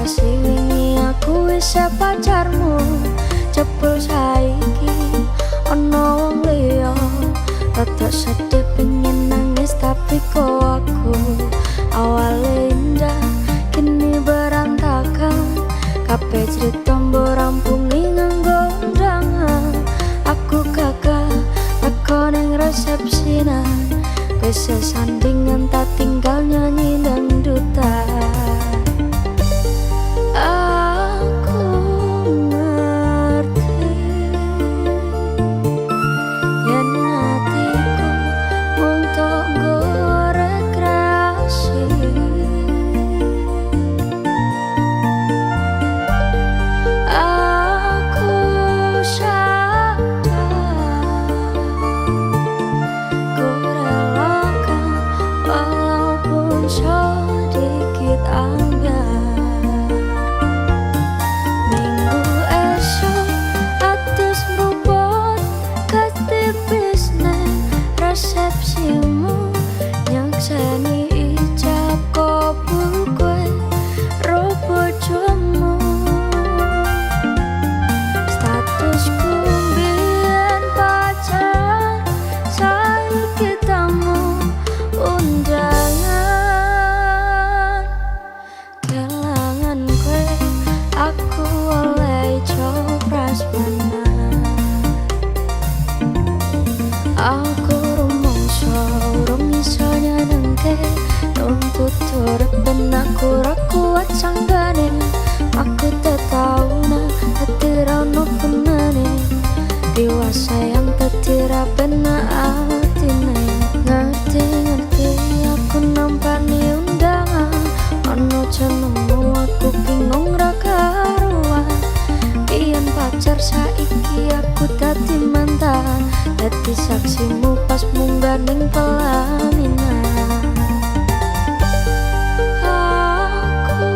Kasih wingi aku wis pacarmu, jebul saiki ana wong liya. Rada sedih pengen nangis tapi kok aku awale indah kini berantakan. Kabeh cerita mbok rampungi nganggo undangan. Aku gagal teko ning resepsinan, wis sandingan tak tinggal nyanyi dangdutan. Resepsimu nyakseni ijab kabul kowe ro bojomu. Statusku mbiyen pacar, saiki tamu undangan. Kelangan kowe aku oleh ijo prasmanan. Aku urung iso nyenengke, nuntut urip ben aku ora kuat sanggane. Aku tak tau nah dadi ra ono gunane, dewasa yang dadi ra bener atine. Ngerti aku nampani undangan, ono jenengmu aku bingung ra karuan. Biyen pacar saiki aku dadi mantan, dadi saksimu pas munggah ning pelaminan. Aku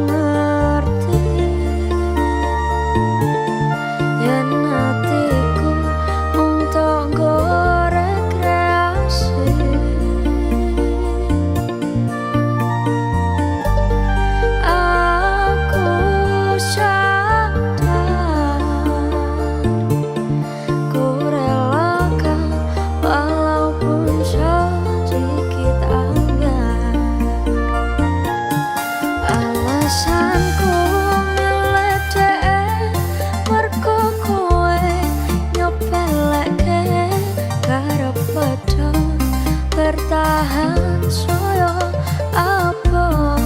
ngerti yen hatiku mung tanggo rekreasi. Aku sadar ku relakan walaupun sedikit anggar. Alasanku milih dhek mergo kowe nyopeleke karo padha bertahan saya apa.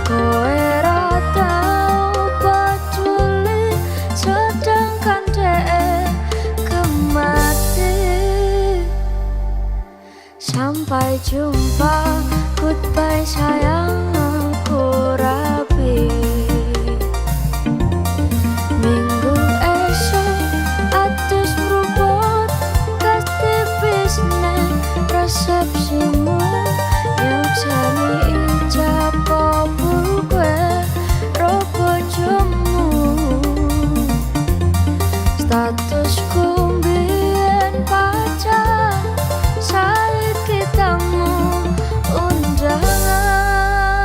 Kowe ra tau peduli sedangkan dhek kemati. Sampai jumpa, goodbye sayang, aku rapi. Minggu esok atus merubut kas tipis neng resepsimu, nyakseni ijab kabul kowe ro bojomu. Statusku mbiyen pacar, saiki tamu undangan.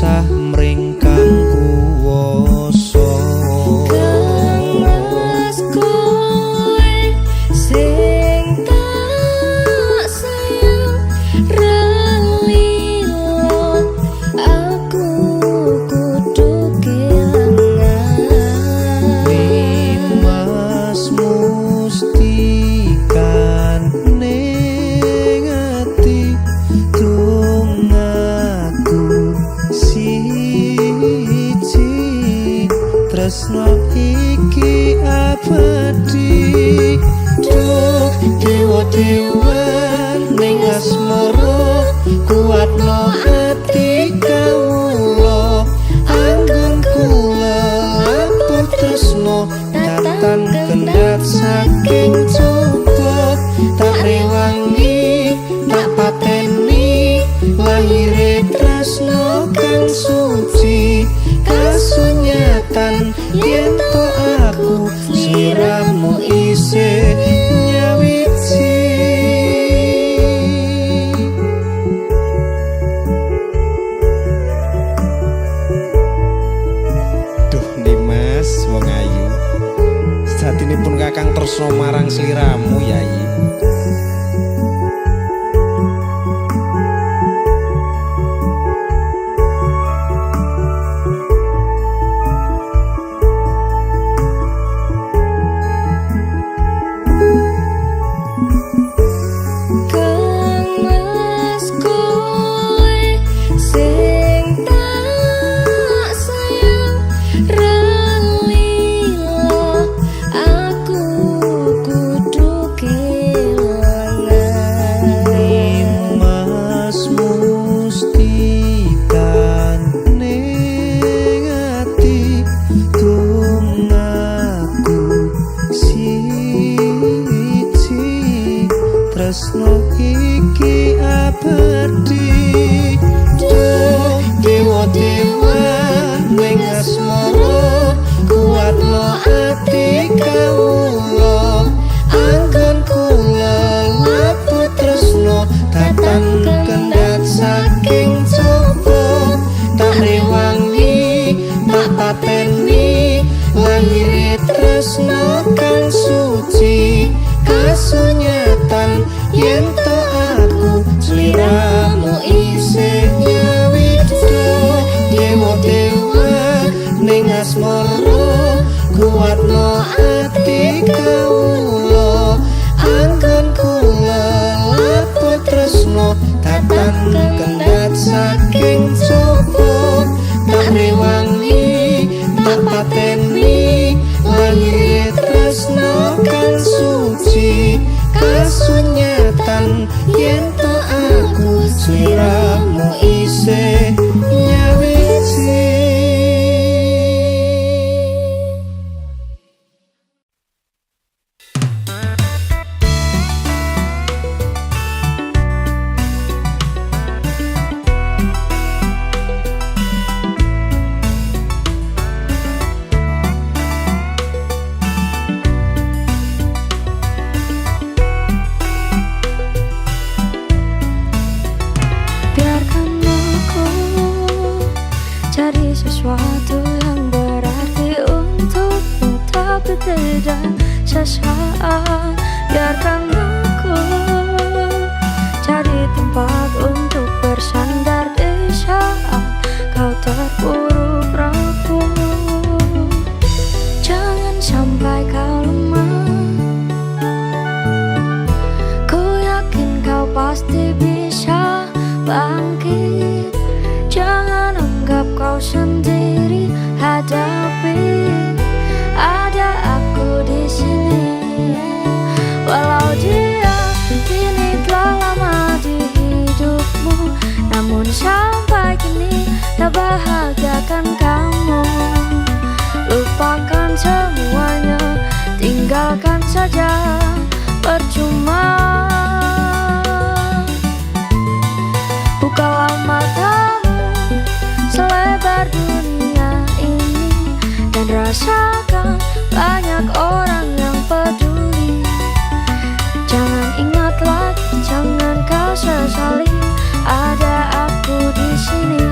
tansah mring kang kuwasa. Kangmas kowe sing tak sayang relila aku kudu kelangan. Mas mustikan ning ati tunggu siji tresno iki abadi. Duh dewa-dewa ning asmara kuatno ati kawula anggon kula lapur tresno tatan kendhat saking coba tak rewangi tak pateni lahire tresno kang suci kasunyatan yen to aku sliramu isih nyawiji. Duh Dimas wong ayu satinipun kakang tresno marang sliramu Yayi. Kangmas kowe sing tak sayang relila aku kudu kelangan. Mas mustikan ning ati tunggu siji tresno iki abadi. Duh dewa-dewa ning asmara kuatno ati kawula anggon kula laput tresno tatan kendhat saking coba tak rewangi tak pateni lahire tresno kang suci kasunyatan yen to aku sliramu isih nyawiji. Dewa-dewa ning asmara kuatno ati kawula anggon kula laput tresno tatan kendhat saking coba tak rewangi tak pateni lahire tresno kang suci kasunyatan yen to aku sliramu isih nyawiji. Biarkan aku cari sesuatu yang berarti untukmu, tapi tidak sesaat. Biarkan aku cari tempat untuk bersandar di saat kau terpuruk rapuh. Jangan sampai kau lemah, ku yakin kau pasti bisa bangkit. Jangan anggap kau sendiri, hadapi. Ada aku di sini. Walau dia kini telah lama di hidupmu, namun sampai kini tak bahagiakan kamu. Lupakan semuanya, tinggalkan saja, percuma. Bukalah matamu selebar dunia ini dan rasakan banyak orang yang peduli. Jangan ingat lagi, jangan kau sesali, ada aku di sini.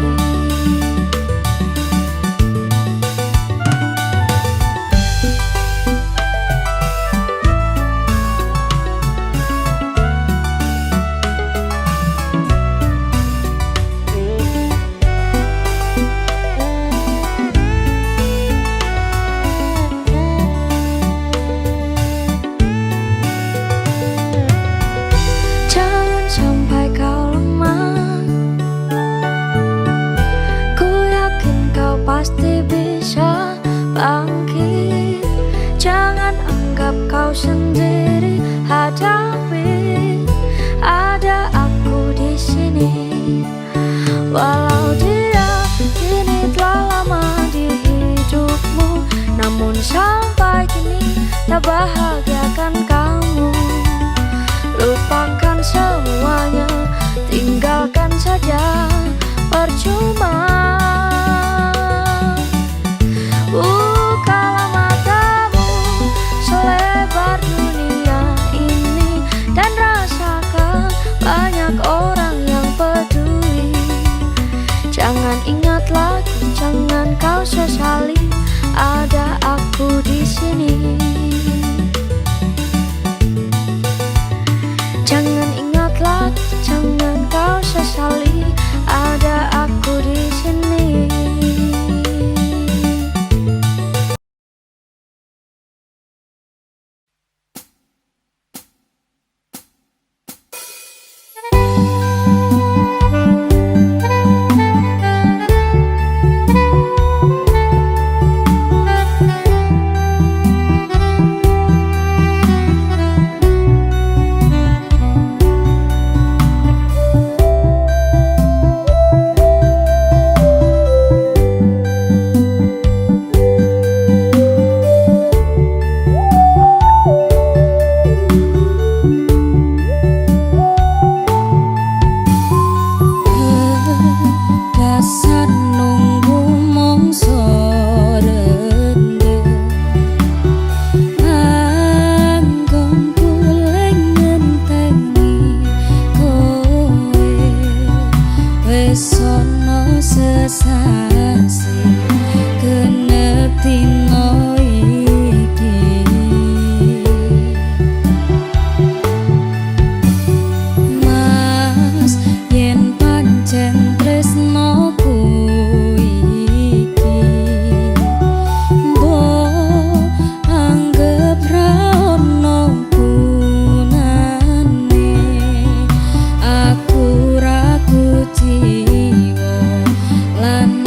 sendiri hadapi, ada aku di sini. Walau dia kini telah lama di hidupmu, namun sampai kini tak bahagiakan kamu. Lupakan semuanya, tinggalkan saja, percuma. Bukalah matamu selebar dunia ini dan rasakan banyak orang yang peduli. Jangan ingat lagi, jangan kau sesali, ada aku di sini. Jangan ingat lagi, jangan kau sesali, ada aku di sini. Aku ragu jiwa lan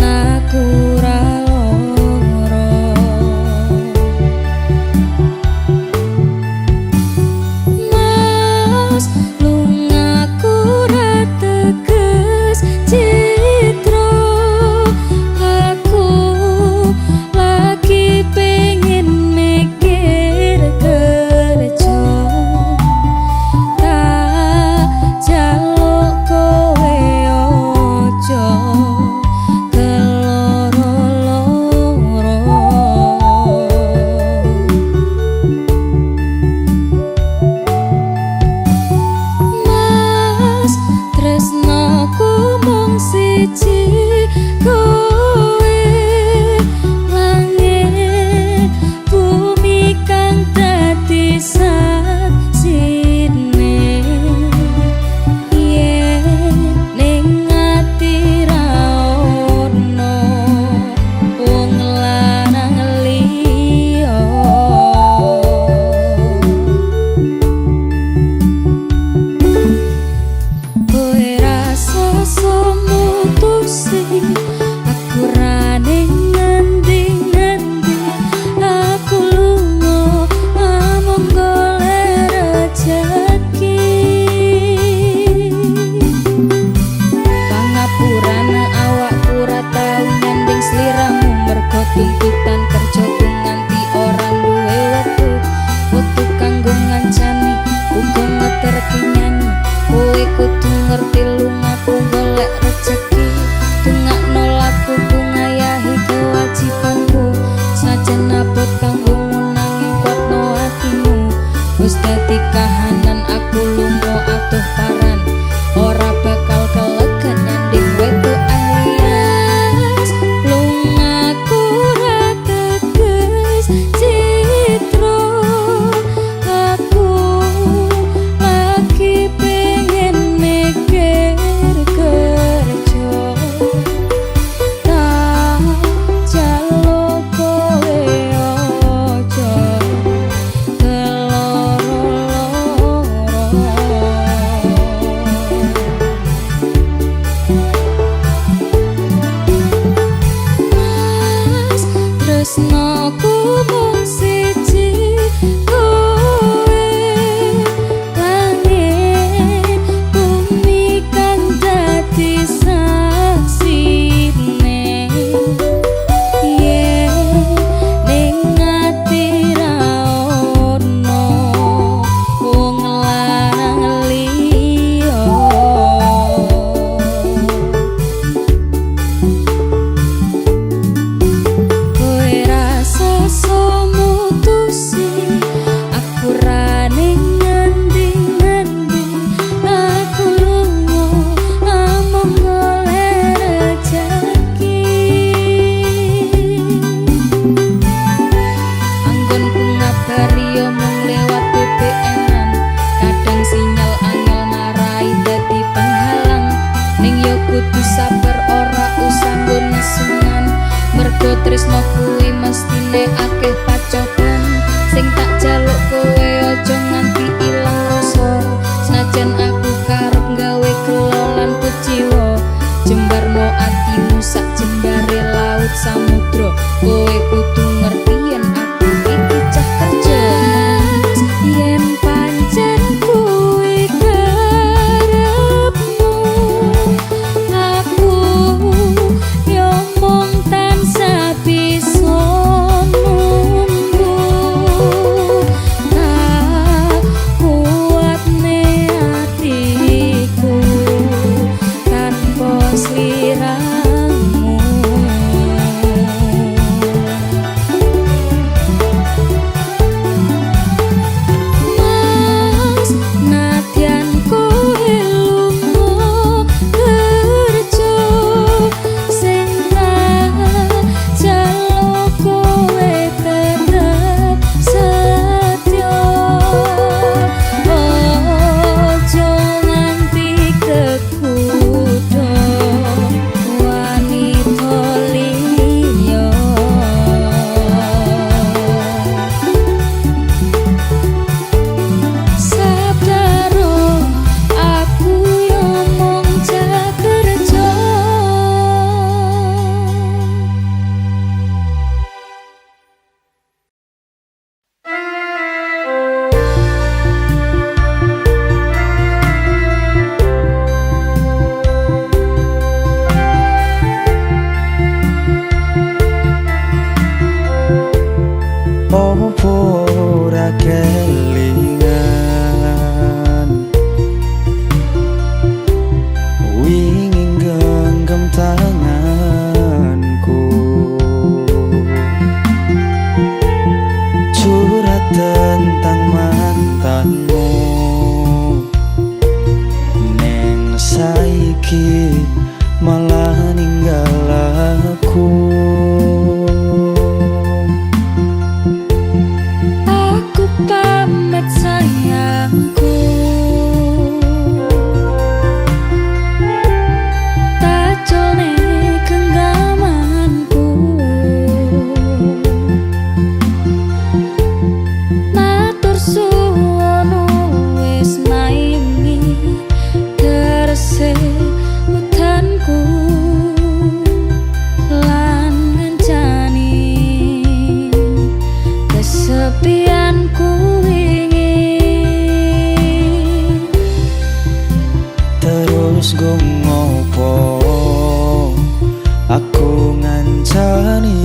ngancani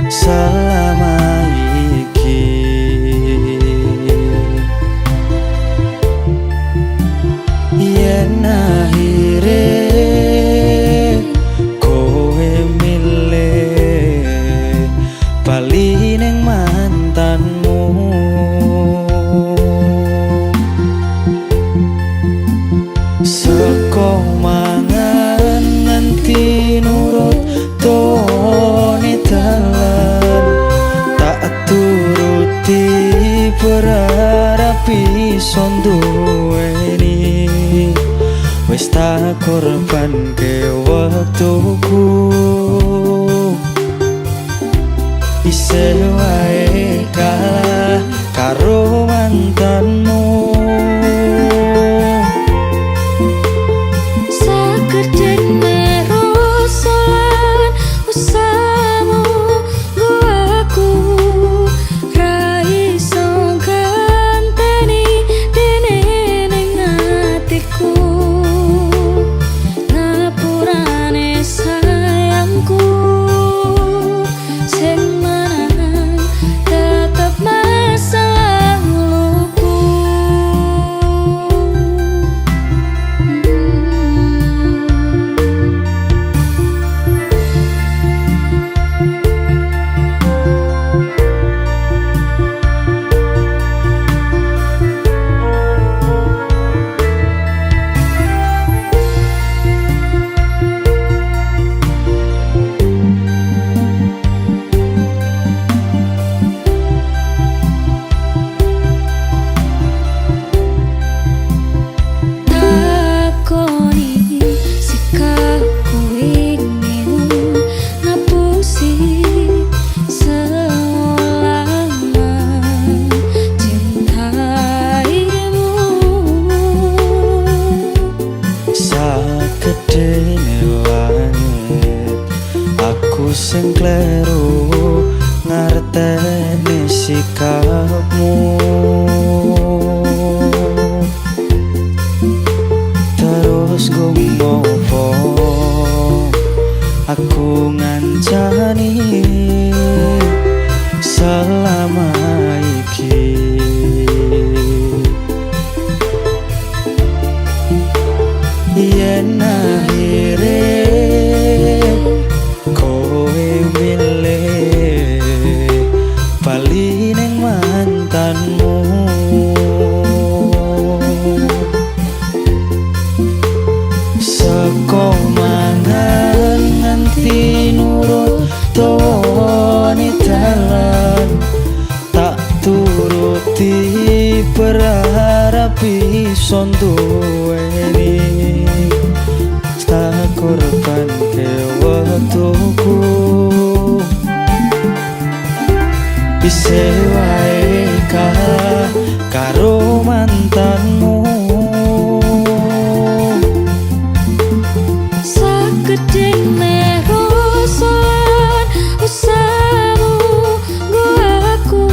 selama iki. Yen akhire kowe milih bali ning mantanmu, seko mangan nganti nurut tone dalan, tak turuti berharap iso duweni. Wis tak korbanke waktuku, isih wae kalah karo mantanmu. Sakedene rosolan usahamu nggo aku ra iso ganteni dene ning atiku. Ngapurane sayangku sing menang tetep masa laluku. Takoni sikapku ingin ngapusi selama cintaimu. Sakedene langit aku sing kleru ngarteni sikapmu, terus ngopo aku ngancani selama iki. Yen akhire kowe milih bali ning mantanmu, seko mangan nganti nurut tone dalan, tak turuti berharap iso duweni. Tak korbanke waktuku, isih wae kalah karo mantanmu. Sakedene rosolan usahamu nggo aku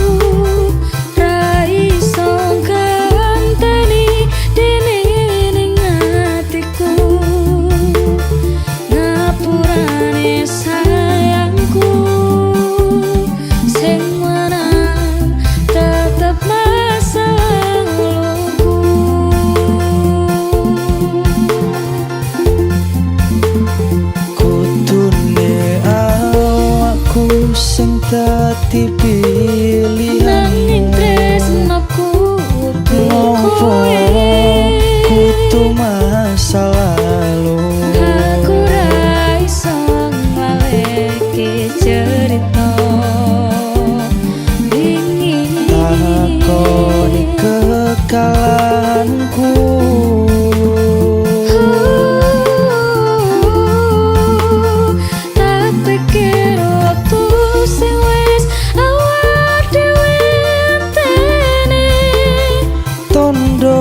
ra iso ganteni dene ning atiku. Ngapurane sayangku sing menang tetep masa laluku. Kudune awakku sing dadi Nanging pilihanmu, tresnoku ngopo kudu masa lalu. aku ra iso ngaleke cerita dingin. Takoni kekalahanku, Tak pikir waktu sing wis awak dhewe enteni. tondo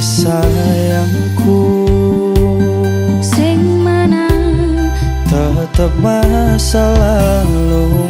sayangku, sing menang tetap masa lalumu.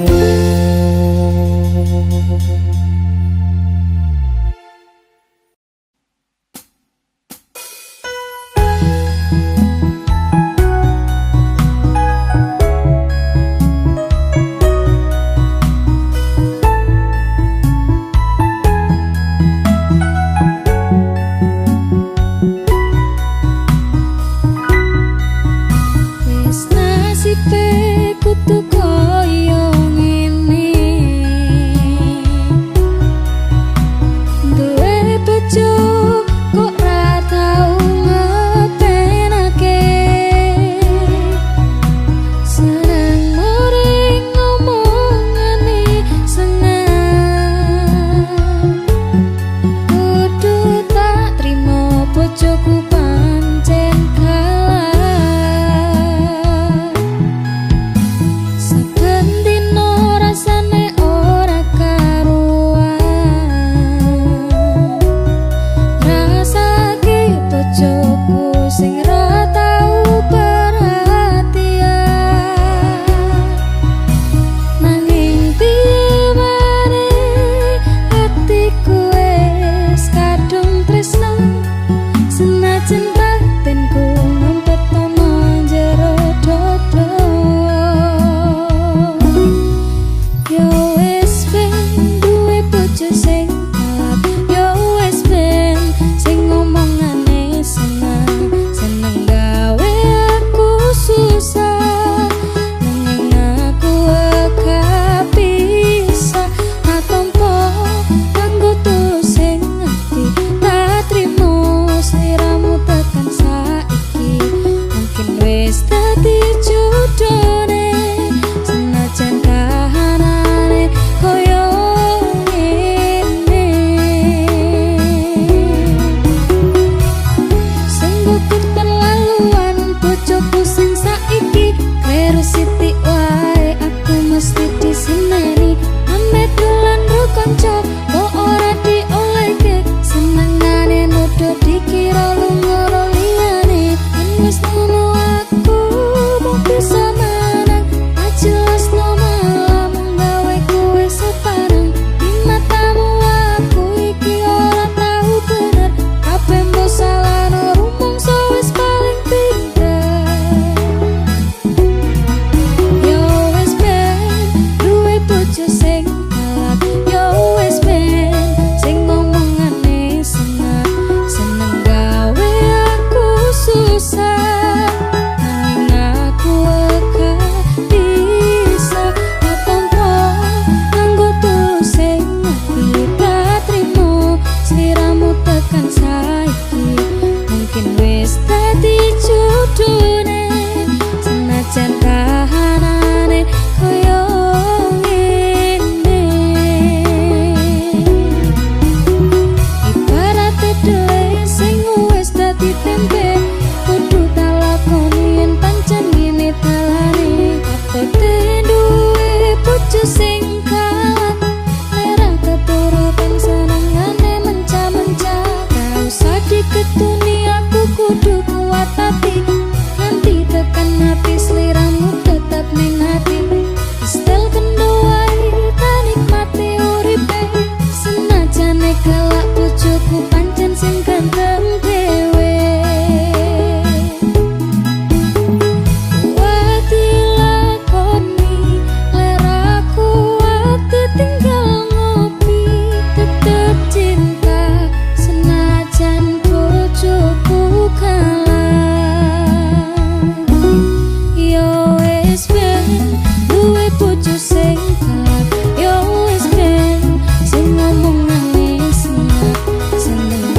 seneng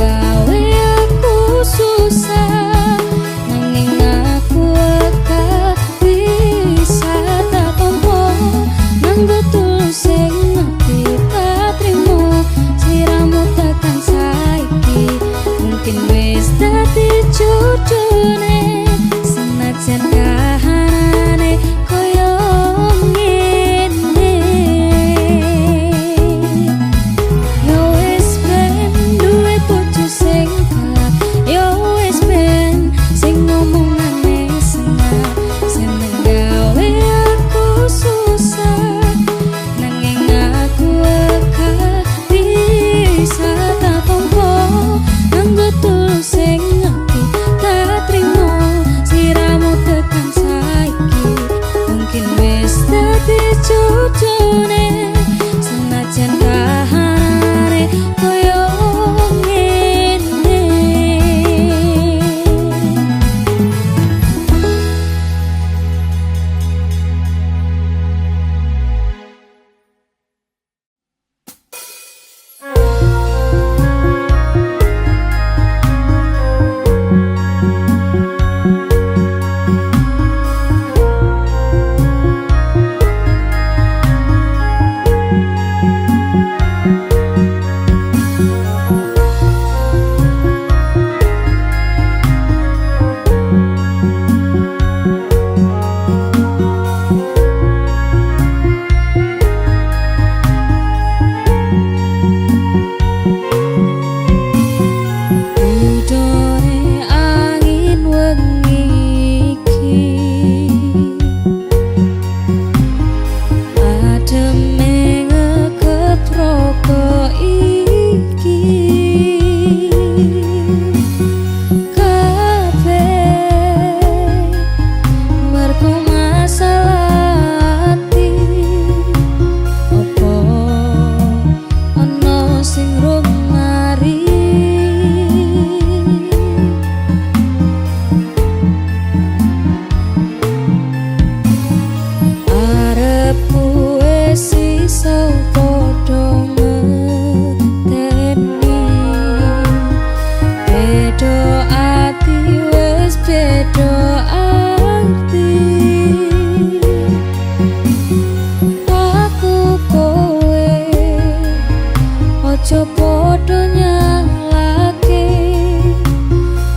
podo nyalake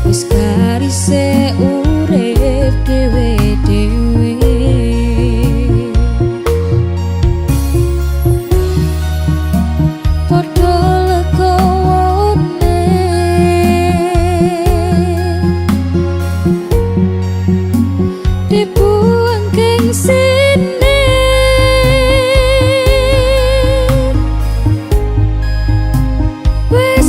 wis karise urip dhewe-dhewe. Podo legowo-ne dibuang gengsine wis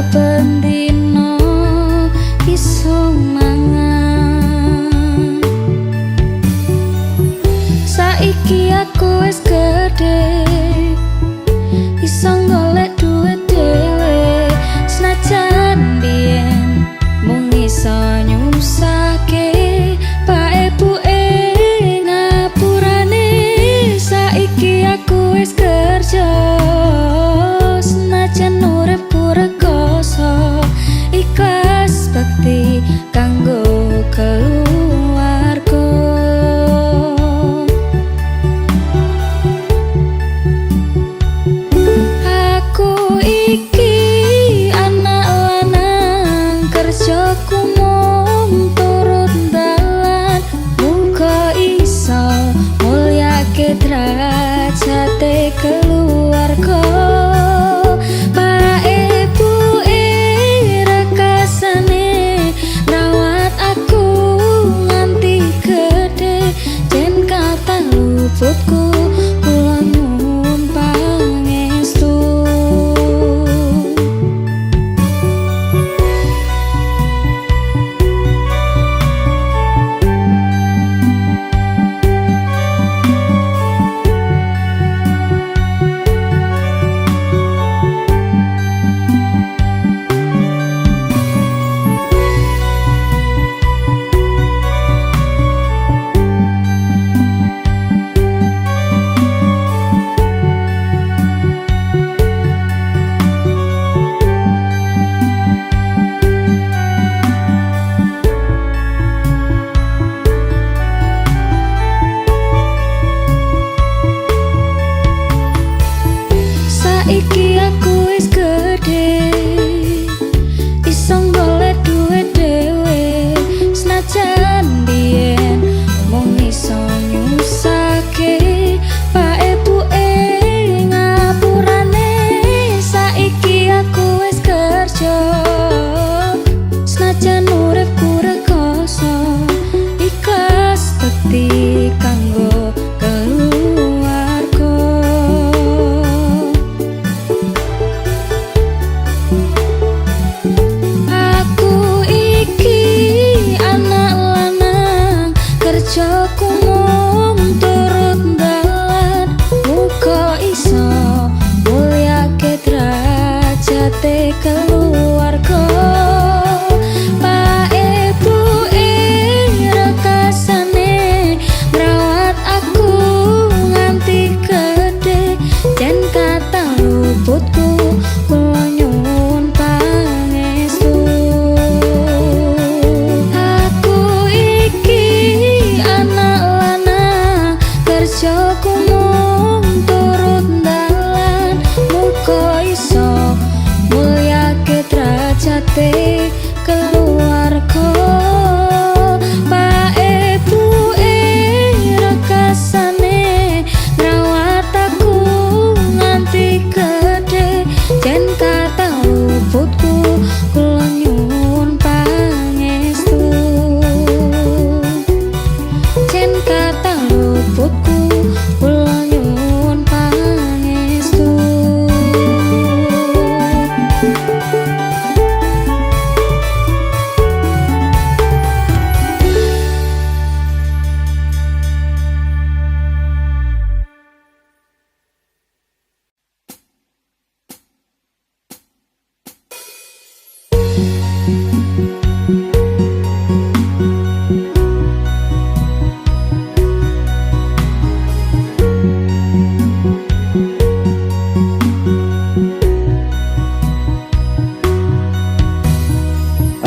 saben dino iso mangan. Saiki aku wis gedhe, iso golek duit dhewe. Senajan biyen mung iso nyusahke pak ebuke ngapurane. Saiki aku wis kerja, senajan uripku rekoso, ikhlas bekti kanggo keluarga. Aku iki anak lanang, kerjaku mung turut dalan. Muga iso mulyake derajate keluarga. Pak ebuke rekasane ngrawat aku nganti gedhe. Jen kata luputku kula nyuwun pangestu. Saiki aku wis gedhe, iso golek duit dhewe. Senajan biyen mung iso nyusahke pak ebuke ngapurane. Saiki aku wis kerja, senajan uripku rekoso, ikhlas bekti kanggo keluarga. Aku iki anak lanang, kerjaku mung turut dalan. Muga iso mulyake derajate keluarga. Pak ebuke rekasane ngrawat aku nganti gedhe. Jen kata luputku kula nyuwun pangestu. Aku iki anak lanang, kerjaku mung turut dalan. Muga iso mulyake derajate keluarga. Pak ebuke rekasane ngrawat aku nganti gedhe. Jen kata luputku kula nyuwun pangestu. Jen kata luputku kula nyuwun pangestu.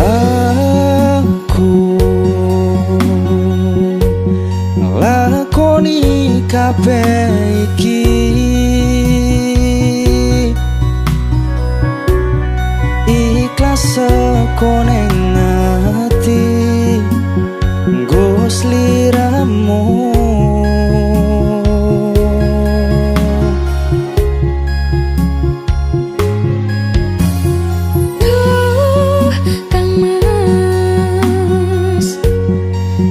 Aku nglakoni kabeh iki ikhlas saka ning ati nggo sliramu. Kang Mas,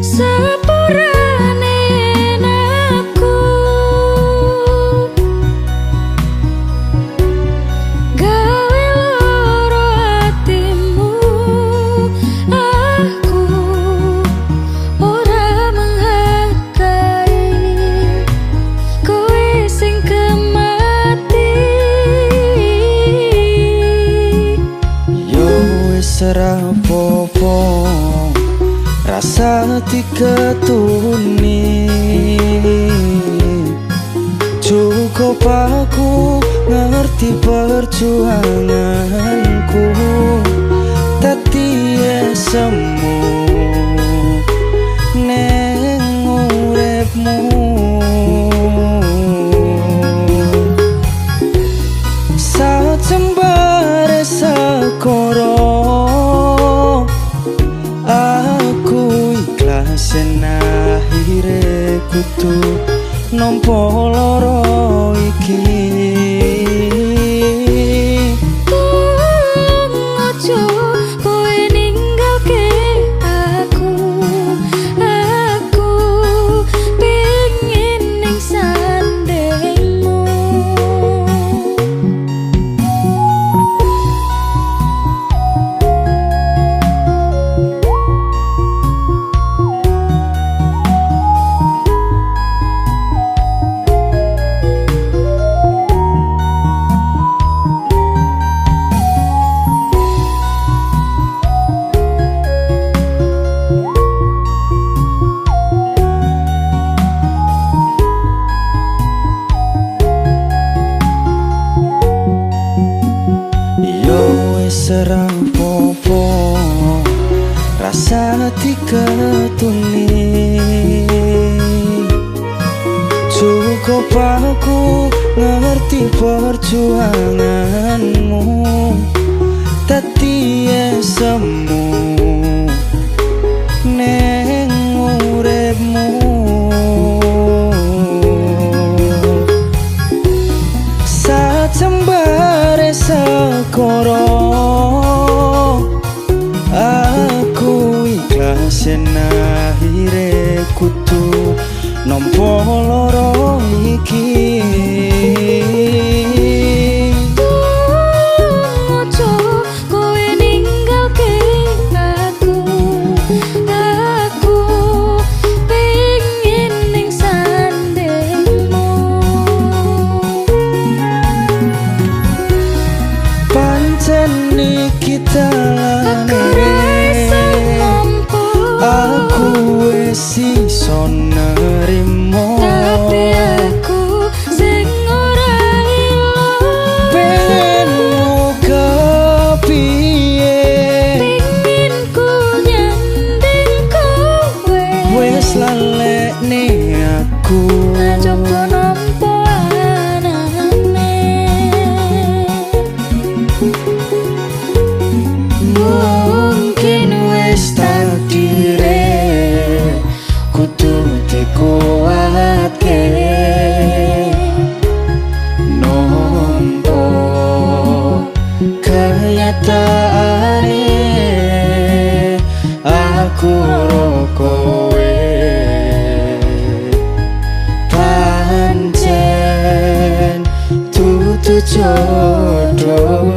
sepurane aku gawe loro rapopo rasa diketuni, cukup aku ngerti perjuanganku, tadi semu neng uripmu. Sajembare sekoro aku ikhlas akhire kudu nampa lara iki. Rapopo rasa diketuni, cukup aku ngerti perjuanganmu, tadi semu neng uripmu. Sajembare sekoro aku ikhlas akhire kudu nampa lara iki. Kita aku wis iso nerimo, tapi aku sing ora ilo. Pengen kepiye, pengin ku nyanding kowe, wis lalekne aku coba nampa anane. Mungkin wis takdire kudu dikuatke, nampa kenyataane aku ro kowe pancen dudu jodoh.